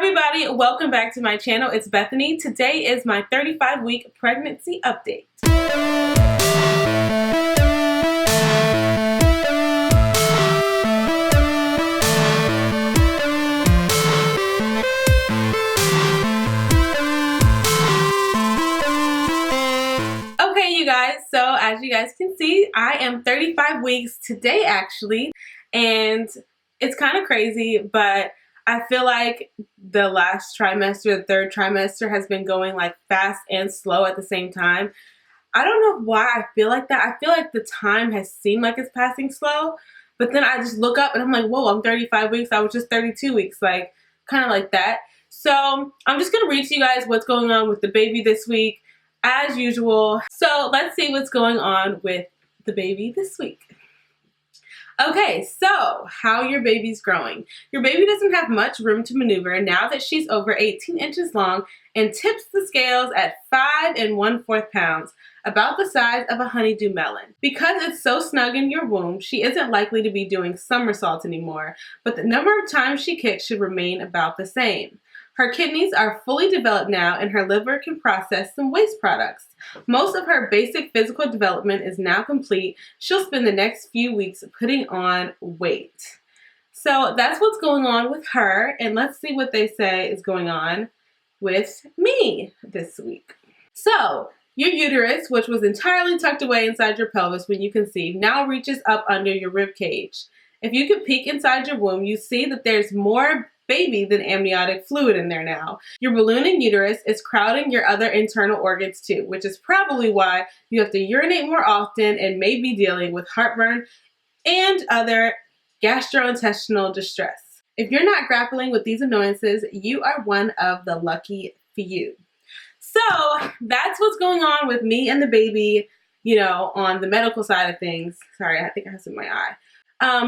everybody, welcome back to my channel. It's Bethany. Today is my 35-week pregnancy update. Okay, you guys, so as you guys can see, I am 35 weeks today actually, and it's kind of crazy, but I feel like the last trimester, the third trimester, has been going like fast and slow at the same time. I don't know why I feel like that. I feel like the time has seemed like it's passing slow, but then I just look up and I'm like, whoa, I'm 35 weeks. I was just 32 weeks, like kind of like that. So I'm just going to read to you guys what's going on with the baby this week as usual. So let's see what's going on with the baby this week. Okay, so how your baby's growing. Your baby doesn't have much room to maneuver now that she's over 18 inches long and tips the scales at 5 1/4 pounds, about the size of a honeydew melon. Because it's so snug in your womb, she isn't likely to be doing somersaults anymore, but the number of times she kicks should remain about the same. Her kidneys are fully developed now and her liver can process some waste products. Most of her basic physical development is now complete. She'll spend the next few weeks putting on weight. So that's what's going on with her, and let's see what they say is going on with me this week. So your uterus, which was entirely tucked away inside your pelvis when you conceived, now reaches up under your rib cage. If you could peek inside your womb, you see that there's more baby than amniotic fluid in there now. Your ballooning uterus is crowding your other internal organs too, which is probably why you have to urinate more often and may be dealing with heartburn and other gastrointestinal distress. If you're not grappling with these annoyances, you are one of the lucky few. So that's what's going on with me and the baby, you know, on the medical side of things. Sorry, I think I have some in my eye.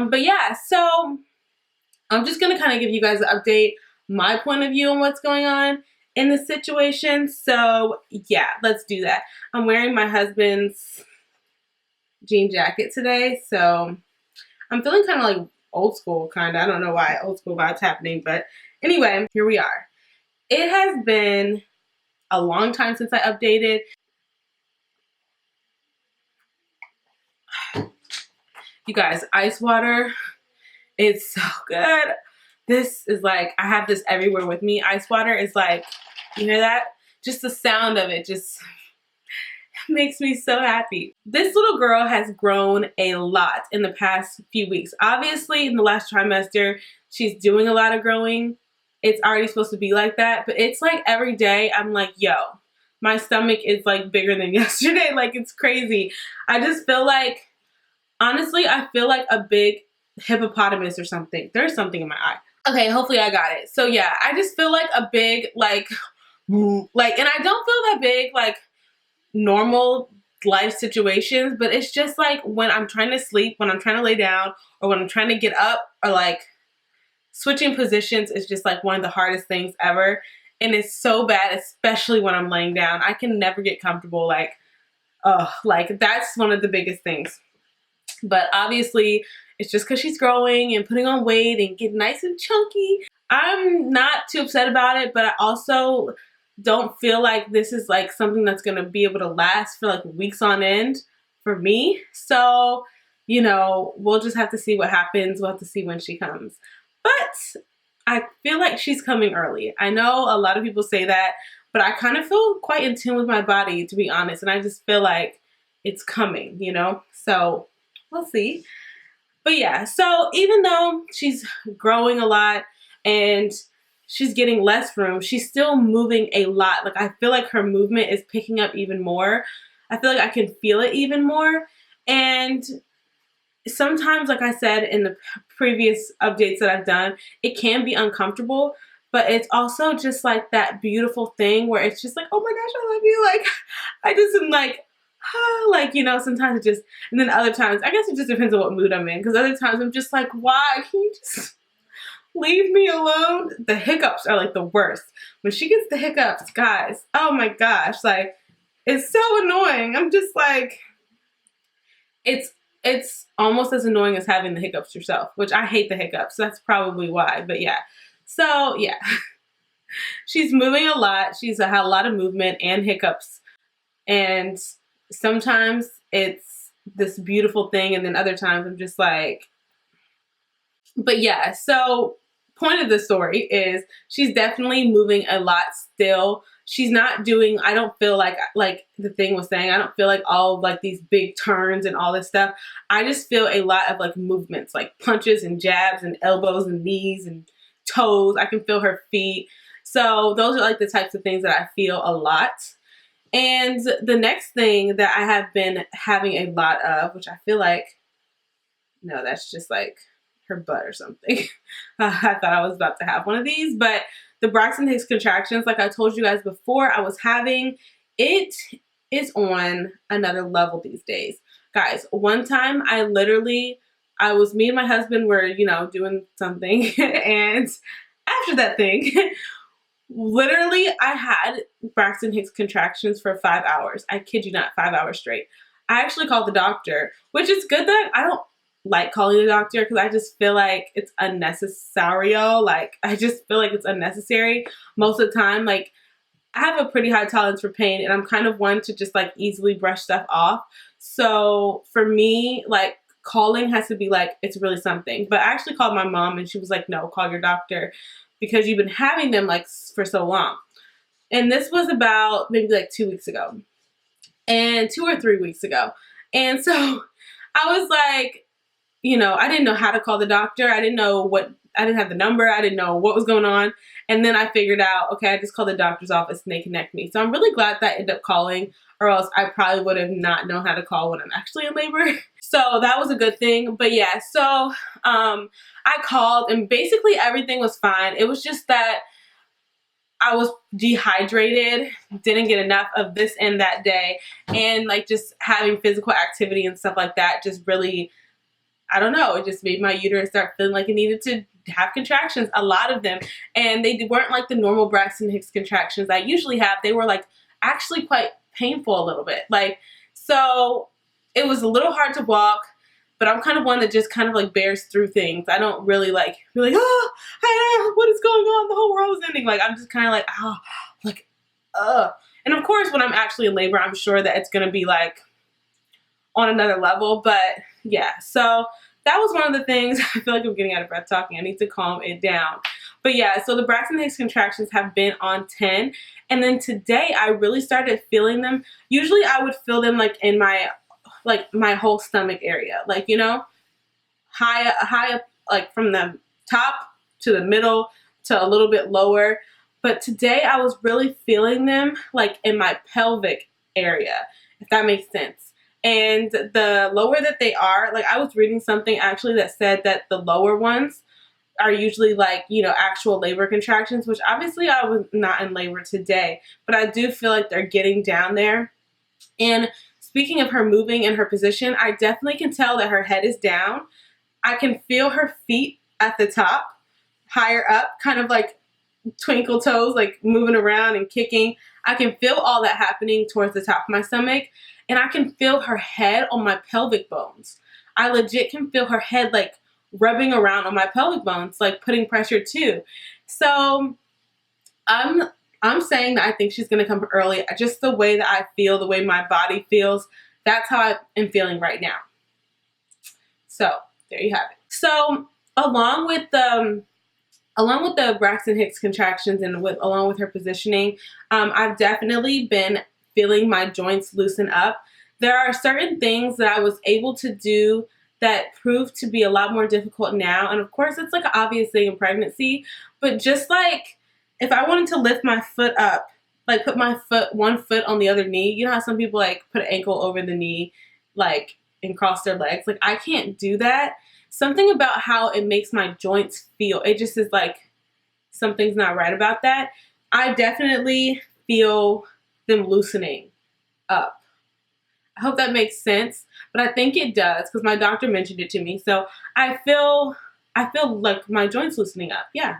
But yeah, so I'm just going to kind of give you guys an update, my point of view on what's going on in this situation. So yeah, let's do that. I'm wearing my husband's jean jacket today, so I'm feeling kind of like old school, kind of. I don't know why old school vibes happening, but anyway, here we are. It has been a long time since I updated. You guys, ice water. It's so good. This is like, I have this everywhere with me. Ice water is like, you hear that? Just the sound of it just makes me so happy. This little girl has grown a lot in the past few weeks. Obviously, in the last trimester, she's doing a lot of growing. It's already supposed to be like that, but it's like every day I'm like, yo, my stomach is like bigger than yesterday. Like, it's crazy. I just feel like, honestly, I feel like a big hippopotamus or something. There's something in my eye. Okay, hopefully I got it. So yeah, I just feel like a big, and I don't feel that big, like, normal life situations, but it's just like when I'm trying to sleep, when I'm trying to lay down, or when I'm trying to get up, or like switching positions is just like one of the hardest things ever. And it's so bad, especially when I'm laying down. I can never get comfortable, like that's one of the biggest things. But obviously, it's just because she's growing and putting on weight and getting nice and chunky. I'm not too upset about it, but I also don't feel like this is like something that's going to be able to last for like weeks on end for me. So, you know, we'll just have to see what happens. We'll have to see when she comes. But I feel like she's coming early. I know a lot of people say that, but I kind of feel quite in tune with my body, to be honest. And I just feel like it's coming, you know? So we'll see. But yeah, so even though she's growing a lot and she's getting less room, she's still moving a lot. Like, I feel like her movement is picking up even more. I feel like I can feel it even more. And sometimes, like I said in the previous updates that I've done, it can be uncomfortable, but it's also just like that beautiful thing where it's just like, oh my gosh, I love you. Like, I just am like, like, you know, sometimes it just, and then other times, I guess it just depends on what mood I'm in, because other times I'm just like, why? Can you just leave me alone? The hiccups are like the worst. When she gets the hiccups, guys, oh my gosh, like, it's so annoying. I'm just like, it's almost as annoying as having the hiccups yourself, which I hate the hiccups. So that's probably why, but yeah. So yeah. She's moving a lot. She's had a lot of movement and hiccups. And sometimes it's this beautiful thing, and then other times I'm just like, but yeah, so point of the story is she's definitely moving a lot still. She's not doing, I don't feel like the thing was saying, I don't feel like all of like these big turns and all this stuff. I just feel a lot of like movements, like punches and jabs and elbows and knees and toes. I can feel her feet. So those are like the types of things that I feel a lot. And the next thing that I have been having a lot of, which I feel like, no, that's just like her butt or something. I thought I was about to have one of these, but the Braxton Hicks contractions, like I told you guys before, I was having, it is on another level these days. Guys, one time me and my husband were, you know, doing something, and after that thing, literally I had Braxton Hicks contractions for 5 hours. I kid you not, 5 hours straight. I actually called the doctor, which is good that I don't like calling the doctor because I just feel like it's unnecessary. Like, I just feel like it's unnecessary most of the time. Like, I have a pretty high tolerance for pain, and I'm kind of one to just like easily brush stuff off. So for me, like, calling has to be like, it's really something. But I actually called my mom, and she was like, no, call your doctor because you've been having them like for so long. And this was about maybe like 2 weeks ago, and 2 or 3 weeks ago. And so I was like, you know, I didn't know how to call the doctor. I didn't have the number. I didn't know what was going on. And then I figured out, okay, I just called the doctor's office and they connect me. So I'm really glad that I ended up calling, or else I probably would have not known how to call when I'm actually in labor. So that was a good thing. But yeah, so I called, and basically everything was fine. It was just that I was dehydrated, didn't get enough of this and that day. And like just having physical activity and stuff like that just really, I don't know, it just made my uterus start feeling like it needed to have contractions, a lot of them. And they weren't like the normal Braxton Hicks contractions I usually have. They were like actually quite painful a little bit. Like, so it was a little hard to walk, but I'm kind of one that just kind of like bears through things. I don't really like, oh, what is going on? The whole world is ending. Like, I'm just kind of like, oh, like, And of course, when I'm actually in labor, I'm sure that it's going to be like on another level. But yeah, so that was one of the things. I feel like I'm getting out of breath talking. I need to calm it down. But yeah, so the Braxton Hicks contractions have been on 10. And then today I really started feeling them. Usually I would feel them like in my whole stomach area. Like, you know, high up, like from the top to the middle to a little bit lower. But today I was really feeling them like in my pelvic area, if that makes sense. And the lower that they are, like I was reading something actually that said that the lower ones are usually like, you know, actual labor contractions, which obviously I was not in labor today, but I do feel like they're getting down there. And speaking of her moving in her position, I definitely can tell that her head is down. I can feel her feet at the top, higher up, kind of like twinkle toes, like moving around and kicking. I can feel all that happening towards the top of my stomach. And I can feel her head on my pelvic bones. I legit can feel her head like rubbing around on my pelvic bones, like putting pressure too. So I'm saying that I think she's gonna come early. Just the way that I feel, the way my body feels, that's how I am feeling right now. So there you have it. So along with the Braxton Hicks contractions and along with her positioning, I've definitely been feeling my joints loosen up. There are certain things that I was able to do that proved to be a lot more difficult now. And of course, it's like an obvious thing in pregnancy, but just like if I wanted to lift my foot up, like put one foot on the other knee, you know how some people like put an ankle over the knee, like, and cross their legs? Like, I can't do that. Something about how it makes my joints feel, it just is like something's not right about that. I definitely feel them loosening up. I hope that makes sense, but I think it does because my doctor mentioned it to me. So I feel like my joints loosening up. Yeah.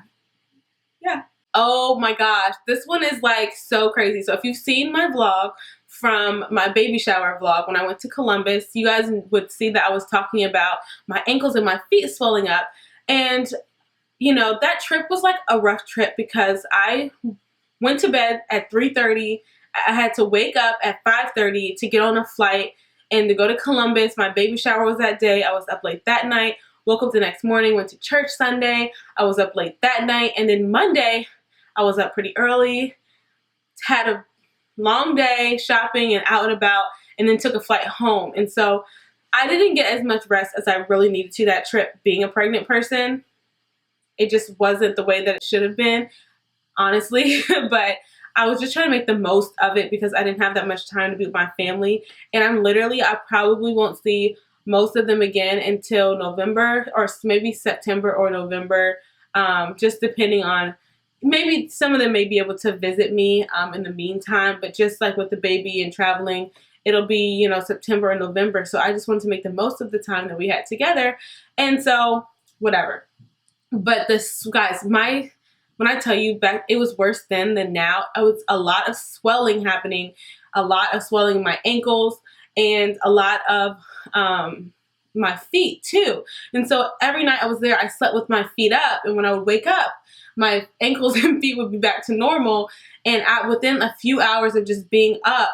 Oh my gosh, this one is like so crazy. So if you've seen my vlog from my baby shower vlog when I went to Columbus, you guys would see that I was talking about my ankles and my feet swelling up. And you know, that trip was like a rough trip because I went to bed at 3:30. I had to wake up at 5:30 to get on a flight and to go to Columbus. My baby shower was that day. I was up late that night. Woke up the next morning, went to church Sunday. I was up late that night. And then Monday, I was up pretty early, had a long day shopping and out and about, and then took a flight home. And so I didn't get as much rest as I really needed to that trip being a pregnant person. It just wasn't the way that it should have been, honestly. But I was just trying to make the most of it because I didn't have that much time to be with my family. And I probably won't see most of them again until November, or maybe September or November, just depending on, maybe some of them may be able to visit me in the meantime, but just like with the baby and traveling, it'll be, you know, September or November. So I just wanted to make the most of the time that we had together. And so whatever. But this, guys, when I tell you back, it was worse then than now. It was a lot of swelling happening, a lot of swelling in my ankles, and a lot of my feet too. And so every night I was there, I slept with my feet up, and when I would wake up, my ankles and feet would be back to normal, and within a few hours of just being up,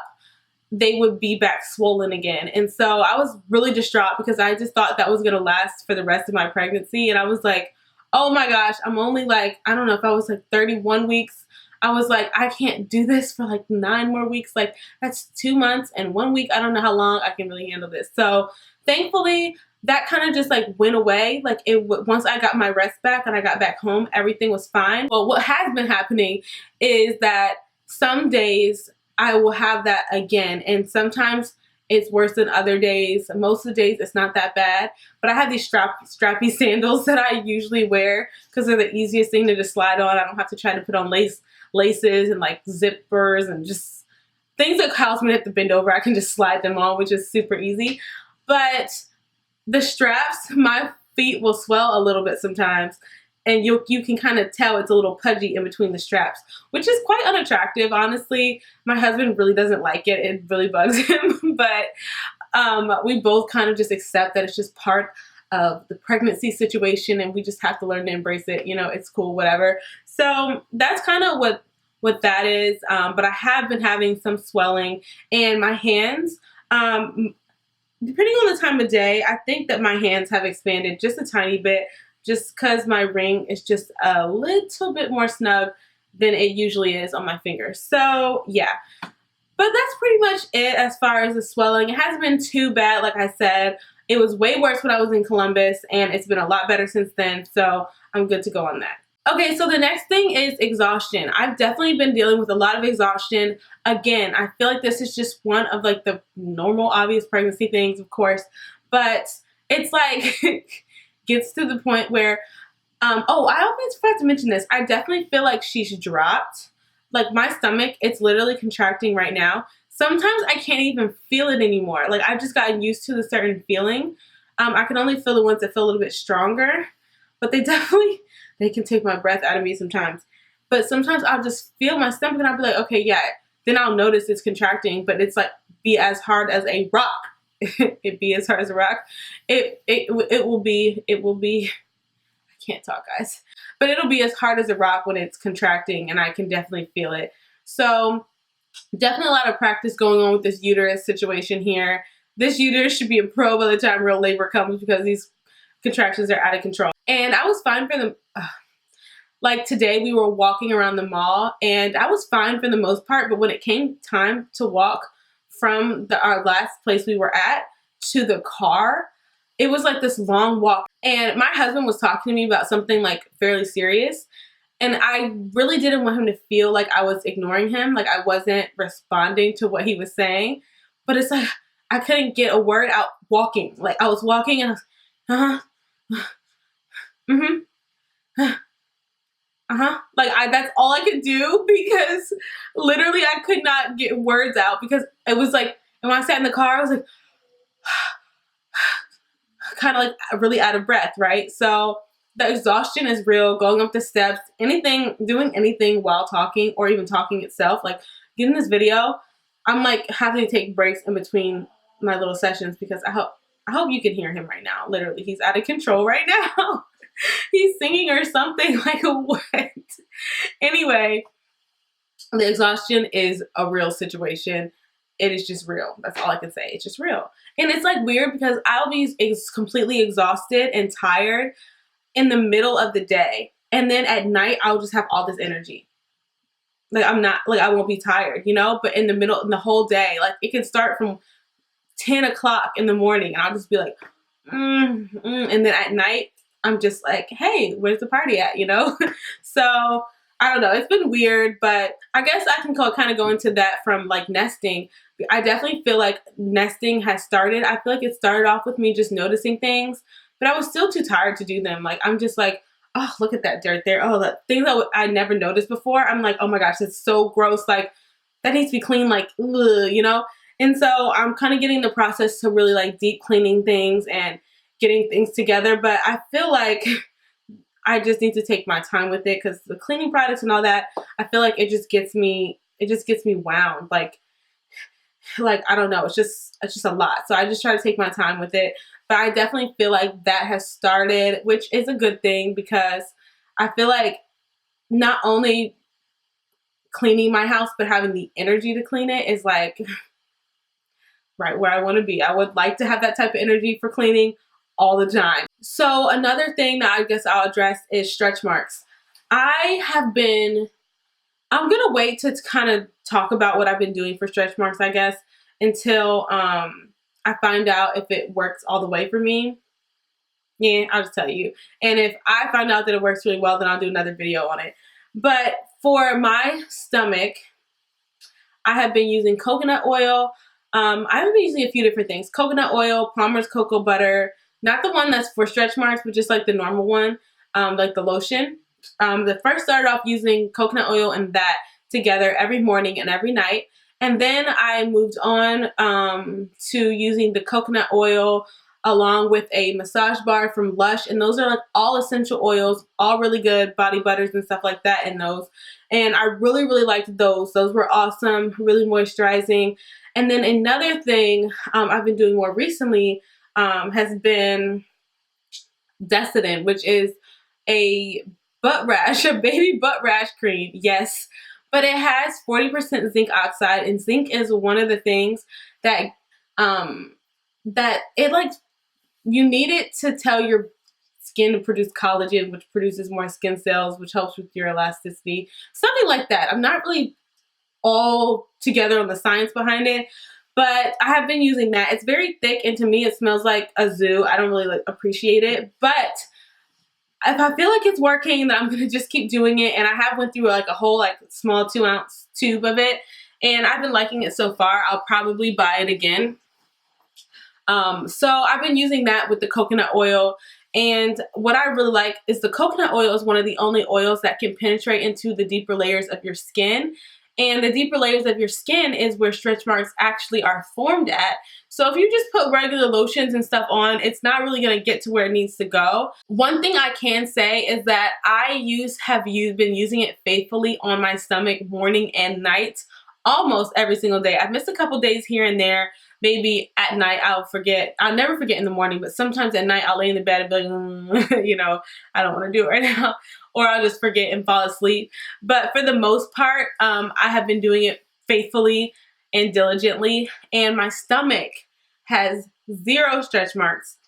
they would be back swollen again. And so I was really distraught because I just thought that was gonna last for the rest of my pregnancy. And I was like, oh my gosh, I'm only like, I don't know if I was like 31 weeks. I was like, I can't do this for like 9 more weeks. Like, that's 2 months and 1 week. I don't know how long I can really handle this. So thankfully, that kind of just like went away. Like, once I got my rest back and I got back home, everything was fine. Well, what has been happening is that some days I will have that again, and sometimes it's worse than other days. Most of the days it's not that bad, but I have these strappy sandals that I usually wear because they're the easiest thing to just slide on. I don't have to try to put on laces and like zippers and just things that cause me to have to bend over. I can just slide them on, which is super easy. But the straps, my feet will swell a little bit sometimes, and you can kind of tell it's a little pudgy in between the straps, which is quite unattractive, honestly. My husband really doesn't like it. It really bugs him, but we both kind of just accept that it's just part of the pregnancy situation, and we just have to learn to embrace it. You know, it's cool, whatever. So that's kind of what that is. But I have been having some swelling, and my hands, depending on the time of day, I think that my hands have expanded just a tiny bit, just because my ring is just a little bit more snug than it usually is on my fingers. So yeah, but that's pretty much it as far as the swelling. It hasn't been too bad. Like I said, it was way worse when I was in Columbus, and it's been a lot better since then. So I'm good to go on that. Okay, so the next thing is exhaustion. I've definitely been dealing with a lot of exhaustion. Again, I feel like this is just one of like the normal, obvious pregnancy things, of course, but it's like gets to the point where, oh, I almost forgot to mention this. I definitely feel like she's dropped. Like, my stomach, it's literally contracting right now. Sometimes I can't even feel it anymore. Like, I've just gotten used to the certain feeling. I can only feel the ones that feel a little bit stronger, but they can take my breath out of me sometimes. But sometimes I'll just feel my stomach and I'll be like, okay, yeah. Then I'll notice it's contracting, but it's like, be as hard as a rock. It be as hard as a rock. It will be, I can't talk, guys, but it'll be as hard as a rock when it's contracting, and I can definitely feel it. So definitely a lot of practice going on with this uterus situation here. This uterus should be a pro by the time real labor comes, because these contractions are out of control. And I was fine for them. Like today we were walking around the mall, and I was fine for the most part, but when it came time to walk from our last place we were at to the car, it was like this long walk. And my husband was talking to me about something like fairly serious, and I really didn't want him to feel like I was ignoring him, like I wasn't responding to what he was saying. But it's like I couldn't get a word out walking. Like, I was walking and I was, like that's all I could do, because literally I could not get words out, because it was like, and when I sat in the car, I was like, kind of like really out of breath, right? So the exhaustion is real. Going up the steps, doing anything while talking, or even talking itself, like getting this video, I'm like having to take breaks in between my little sessions, because I hope you can hear him right now. Literally, he's out of control right now. He's singing or something, like what? Anyway, the exhaustion is a real situation. It is just real. That's all I can say. It's just real. And it's like weird because I'll be completely exhausted and tired in the middle of the day. And then at night, I'll just have all this energy. Like I'm not, like I won't be tired, you know? But in the middle, in the whole day, like it can start from 10 o'clock in the morning and I'll just be like, and then at night, I'm just like, hey, where's the party at, you know? So I don't know. It's been weird, but I guess I can kind of go into that from like nesting. I definitely feel like nesting has started. I feel like it started off with me just noticing things, but I was still too tired to do them. Like, I'm just like, oh, look at that dirt there. Oh, that things that I never noticed before. I'm like, oh my gosh, it's so gross. Like, that needs to be clean, like, ugh, you know? And so I'm kind of getting the process to really like deep cleaning things and getting things together. But I feel like I just need to take my time with it because the cleaning products and all that, I feel like it just gets me wound. Like I don't know, it's just a lot. So I just try to take my time with it. But I definitely feel like that has started, which is a good thing because I feel like not only cleaning my house, but having the energy to clean it is like right where I want to be. I would like to have that type of energy for cleaning all the time. So another thing that I guess I'll address is stretch marks. I'm going to wait to kind of talk about what I've been doing for stretch marks, I guess, until I find out if it works all the way for me. Yeah, I'll just tell you. And if I find out that it works really well, then I'll do another video on it. But for my stomach, I have been using coconut oil. I've been using a few different things. Coconut oil, Palmer's cocoa butter, not the one that's for stretch marks, but just like the normal one, like the lotion. The first started off using coconut oil and that together every morning and every night. And then I moved on to using the coconut oil along with a massage bar from Lush. And those are like all essential oils, all really good body butters and stuff like that in those. And I really, really liked those. Those were awesome, really moisturizing. And then another thing I've been doing more recently has been Decident, which is a butt rash, a baby butt rash cream. Yes, but it has 40% zinc oxide, and zinc is one of the things that that it like you need it to tell your skin to produce collagen, which produces more skin cells, which helps with your elasticity, something like that. I'm not really all together on the science behind it, but I have been using that. It's very thick, and to me it smells like a zoo. I don't really like appreciate it, but if I feel like it's working, then I'm gonna just keep doing it. And I have went through like a whole like small 2-ounce tube of it, and I've been liking it so far. I'll probably buy it again. So I've been using that with the coconut oil. And what I really like is the coconut oil is one of the only oils that can penetrate into the deeper layers of your skin. And the deeper layers of your skin is where stretch marks actually are formed at. So if you just put regular lotions and stuff on, it's not really going to get to where it needs to go. One thing I can say is that I have been using it faithfully on my stomach morning and night almost every single day. I've missed a couple days here and there. Maybe at night I'll forget. I'll never forget in the morning, but sometimes at night I'll lay in the bed and be like, you know, I don't want to do it right now. Or I'll just forget and fall asleep. But for the most part, I have been doing it faithfully and diligently. And my stomach has zero stretch marks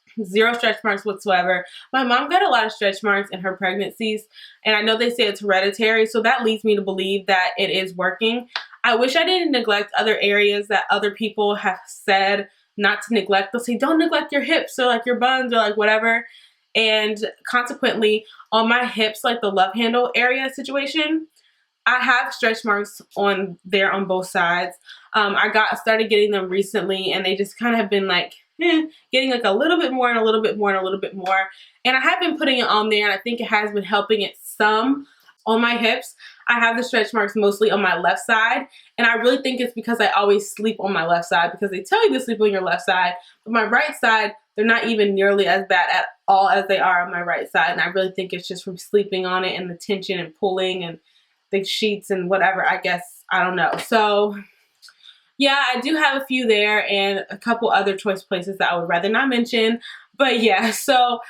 whatsoever. My mom got a lot of stretch marks in her pregnancies. And I know they say it's hereditary. So that leads me to believe that it is working. I wish I didn't neglect other areas that other people have said not to neglect. They'll say, don't neglect your hips or like your buns or like whatever. And consequently, on my hips, like the love handle area situation, I have stretch marks on there on both sides. I started getting them recently, and they just kind of have been like getting like a little bit more and a little bit more and a little bit more. And I have been putting it on there, and I think it has been helping it some. On my hips, I have the stretch marks mostly on my left side, and I really think it's because I always sleep on my left side, because they tell you to sleep on your left side, but my right side, they're not even nearly as bad at all as they are on my right side, and I really think it's just from sleeping on it and the tension and pulling and the sheets and whatever, I guess. I don't know. So yeah, I do have a few there and a couple other choice places that I would rather not mention, but yeah, so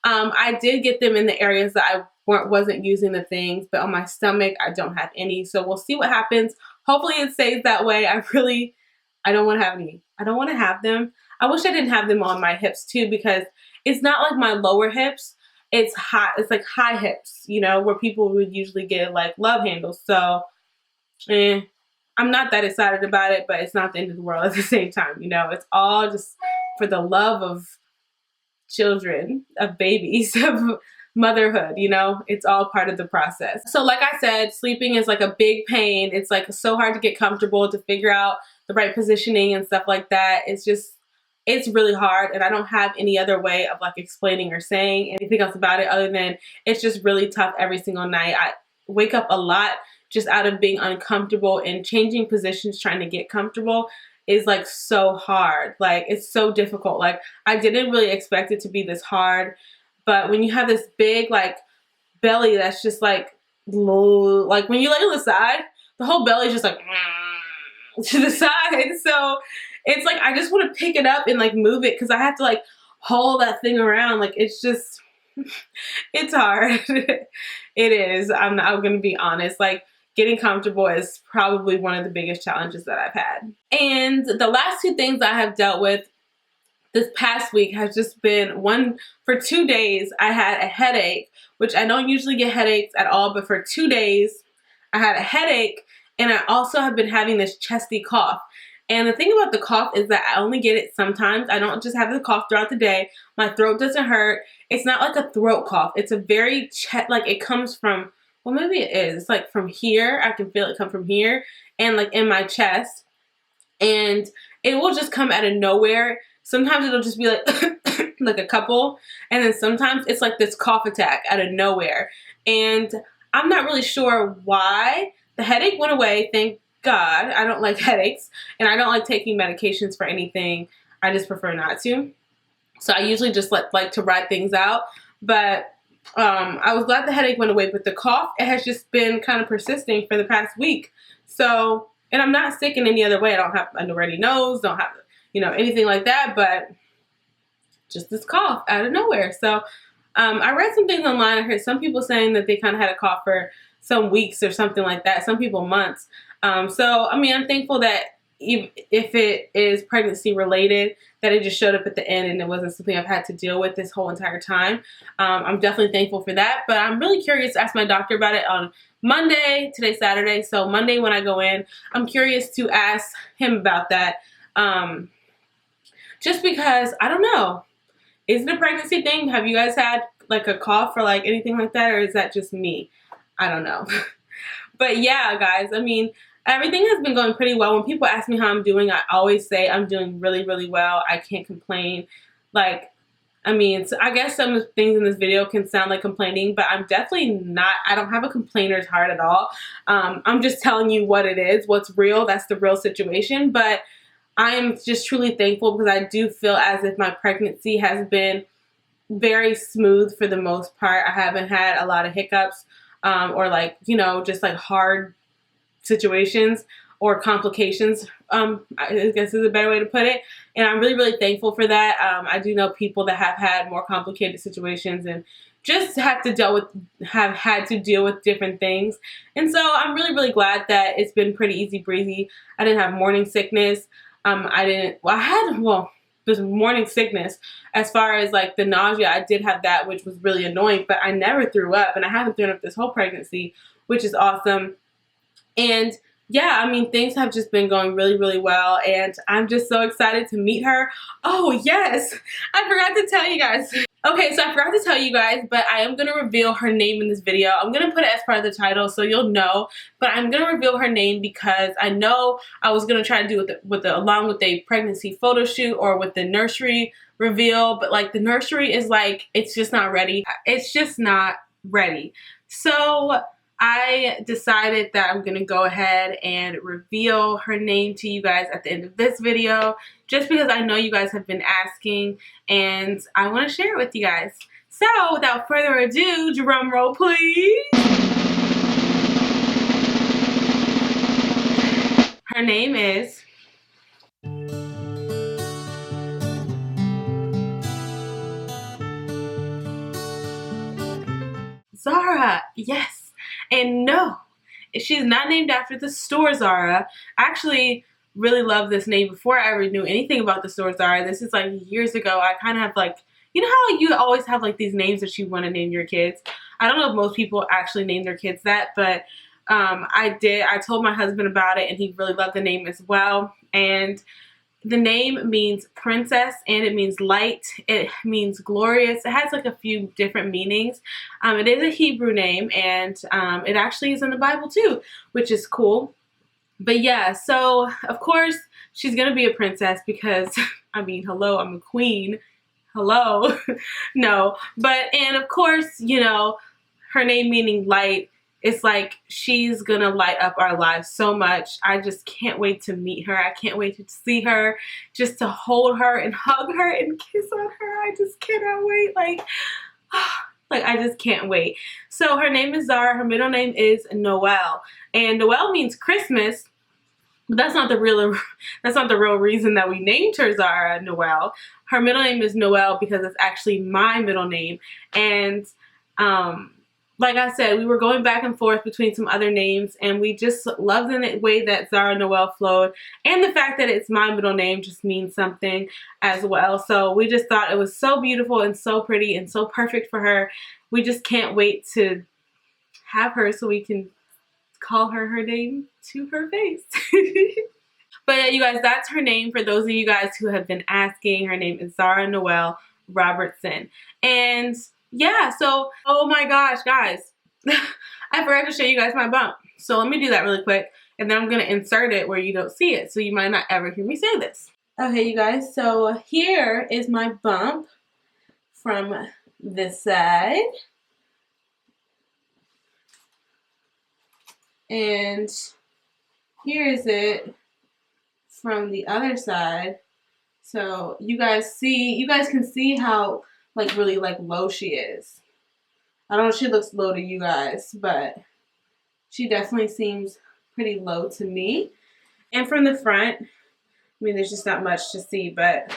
I did get them in the areas that I wasn't using the things, but on my stomach, I don't have any. So we'll see what happens. Hopefully it stays that way. I don't want to have any. I don't want to have them. I wish I didn't have them on my hips too, because it's not like my lower hips. It's high. It's like high hips, you know, where people would usually get like love handles. So, I'm not that excited about it, but it's not the end of the world at the same time. You know, it's all just for the love of children, of babies, of motherhood, you know, it's all part of the process. So like I said, sleeping is like a big pain. It's like so hard to get comfortable, to figure out the right positioning and stuff like that. It's really hard, and I don't have any other way of like explaining or saying anything else about it other than it's just really tough every single night. I wake up a lot just out of being uncomfortable, and changing positions, trying to get comfortable is like so hard. Like, it's so difficult. Like, I didn't really expect it to be this hard, but when you have this big like belly that's just like when you lay on the side, the whole belly is just like to the side. So it's like I just want to pick it up and like move it, because I have to like haul that thing around. Like, it's just it's hard. It is. I'm gonna be honest. Like, getting comfortable is probably one of the biggest challenges that I've had. And the last two things I have dealt with this past week has just been one. For 2 days I had a headache, which I don't usually get headaches at all, but for 2 days I had a headache, and I also have been having this chesty cough. And the thing about the cough is that I only get it sometimes. I don't just have the cough throughout the day. My throat doesn't hurt. It's not like a throat cough. It's a very like it comes from, well, maybe it is. It's like from here. I can feel it come from here and like in my chest. And it will just come out of nowhere. Sometimes it'll just be like like a couple. And then sometimes it's like this cough attack out of nowhere. And I'm not really sure why. The headache went away, thank God. I don't like headaches, and I don't like taking medications for anything. I just prefer not to. So I usually just like to ride things out. But I was glad the headache went away, but the cough, it has just been kind of persisting for the past week. So, and I'm not sick in any other way. I don't have a runny nose, don't have, you know, anything like that, but just this cough out of nowhere. So I read some things online. I heard some people saying that they kind of had a cough for some weeks or something like that. Some people months. So, I mean, I'm thankful that if it is pregnancy related, that it just showed up at the end and it wasn't something I've had to deal with this whole entire time. I'm definitely thankful for that, but I'm really curious to ask my doctor about it on Monday. Today's Saturday, so Monday when I go in, I'm curious to ask him about that. Just because, I don't know, is it a pregnancy thing? Have you guys had like a cough or like anything like that, or is that just me? I don't know. But yeah, guys, I mean, everything has been going pretty well. When people ask me how I'm doing, I always say I'm doing really, really well. I can't complain. Like, I mean, so I guess some of the things in this video can sound like complaining, but I'm definitely not. I don't have a complainer's heart at all. I'm just telling you what it is, what's real. That's the real situation. But I am just truly thankful, because I do feel as if my pregnancy has been very smooth for the most part. I haven't had a lot of hiccups or like, you know, just like hard situations or complications, I guess is a better way to put it. And I'm really, really thankful for that. I do know people that have had more complicated situations and just have had to deal with different things. And so I'm really, really glad that it's been pretty easy breezy. I didn't have morning sickness. There's morning sickness. As far as like the nausea, I did have that, which was really annoying, but I never threw up, and I haven't thrown up this whole pregnancy, which is awesome. And yeah, I mean, things have just been going really, really well, and I'm just so excited to meet her. Oh yes, I forgot to tell you guys. Okay, so I forgot to tell you guys, but I am going to reveal her name in this video. I'm going to put it as part of the title so you'll know, but I'm going to reveal her name because I know I was going to try to do along with a pregnancy photo shoot or with the nursery reveal, but like the nursery is like, it's just not ready. It's just not ready. So I decided that I'm going to go ahead and reveal her name to you guys at the end of this video, just because I know you guys have been asking and I want to share it with you guys. So without further ado, drum roll please. Her name is Zara. Yes. And no, she's not named after the store Zara. I actually really love this name before I ever knew anything about the store Zara. This is like years ago. I kind of have like, you know how you always have like these names that you want to name your kids? I don't know if most people actually name their kids that, but I did. I told my husband about it and he really loved the name as well. And the name means princess and it means light. It means glorious. It has like a few different meanings. It is a Hebrew name and it actually is in the Bible too, which is cool. But yeah, so of course she's going to be a princess because, I mean, hello, I'm a queen. Hello. No, but, and of course, you know, her name meaning light, it's like she's gonna light up our lives so much. I just can't wait to meet her. I can't wait to see her, just to hold her and hug her and kiss on her. I just cannot wait. Like I just can't wait. So her name is Zara. Her middle name is Noel, and Noel means Christmas. But that's not the real reason that we named her Zara Noel. Her middle name is Noel because it's actually my middle name, and like I said, we were going back and forth between some other names, and we just loved the way that Zara Noel flowed, and the fact that it's my middle name just means something as well. So we just thought it was so beautiful and so pretty and so perfect for her. We just can't wait to have her so we can call her name to her face. But yeah, you guys, that's her name. For those of you guys who have been asking, her name is Zara Noel Robertson. And yeah, so, oh my gosh, guys, I forgot to show you guys my bump. So let me do that really quick, and then I'm going to insert it where you don't see it, so you might not ever hear me say this. Okay, you guys, so here is my bump from this side. And here is it from the other side. So you guys can see how like really like low she is. I don't know if she looks low to you guys, but she definitely seems pretty low to me. And from the front, I mean, there's just not much to see, but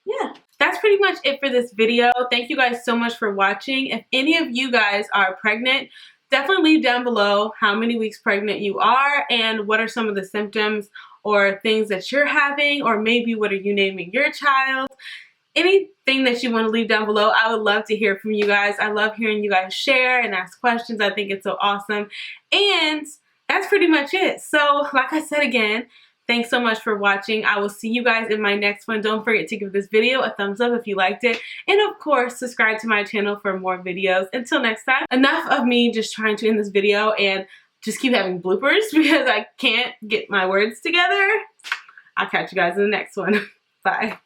yeah. That's pretty much it for this video. Thank you guys so much for watching. If any of you guys are pregnant, definitely leave down below how many weeks pregnant you are and what are some of the symptoms or things that you're having, or maybe what are you naming your child. Anything that you want to leave down below, I would love to hear from you guys. I love hearing you guys share and ask questions. I think it's so awesome. And that's pretty much it. So like I said again, thanks so much for watching. I will see you guys in my next one. Don't forget to give this video a thumbs up if you liked it. And of course, subscribe to my channel for more videos. Until next time, enough of me just trying to end this video and just keep having bloopers because I can't get my words together. I'll catch you guys in the next one. Bye.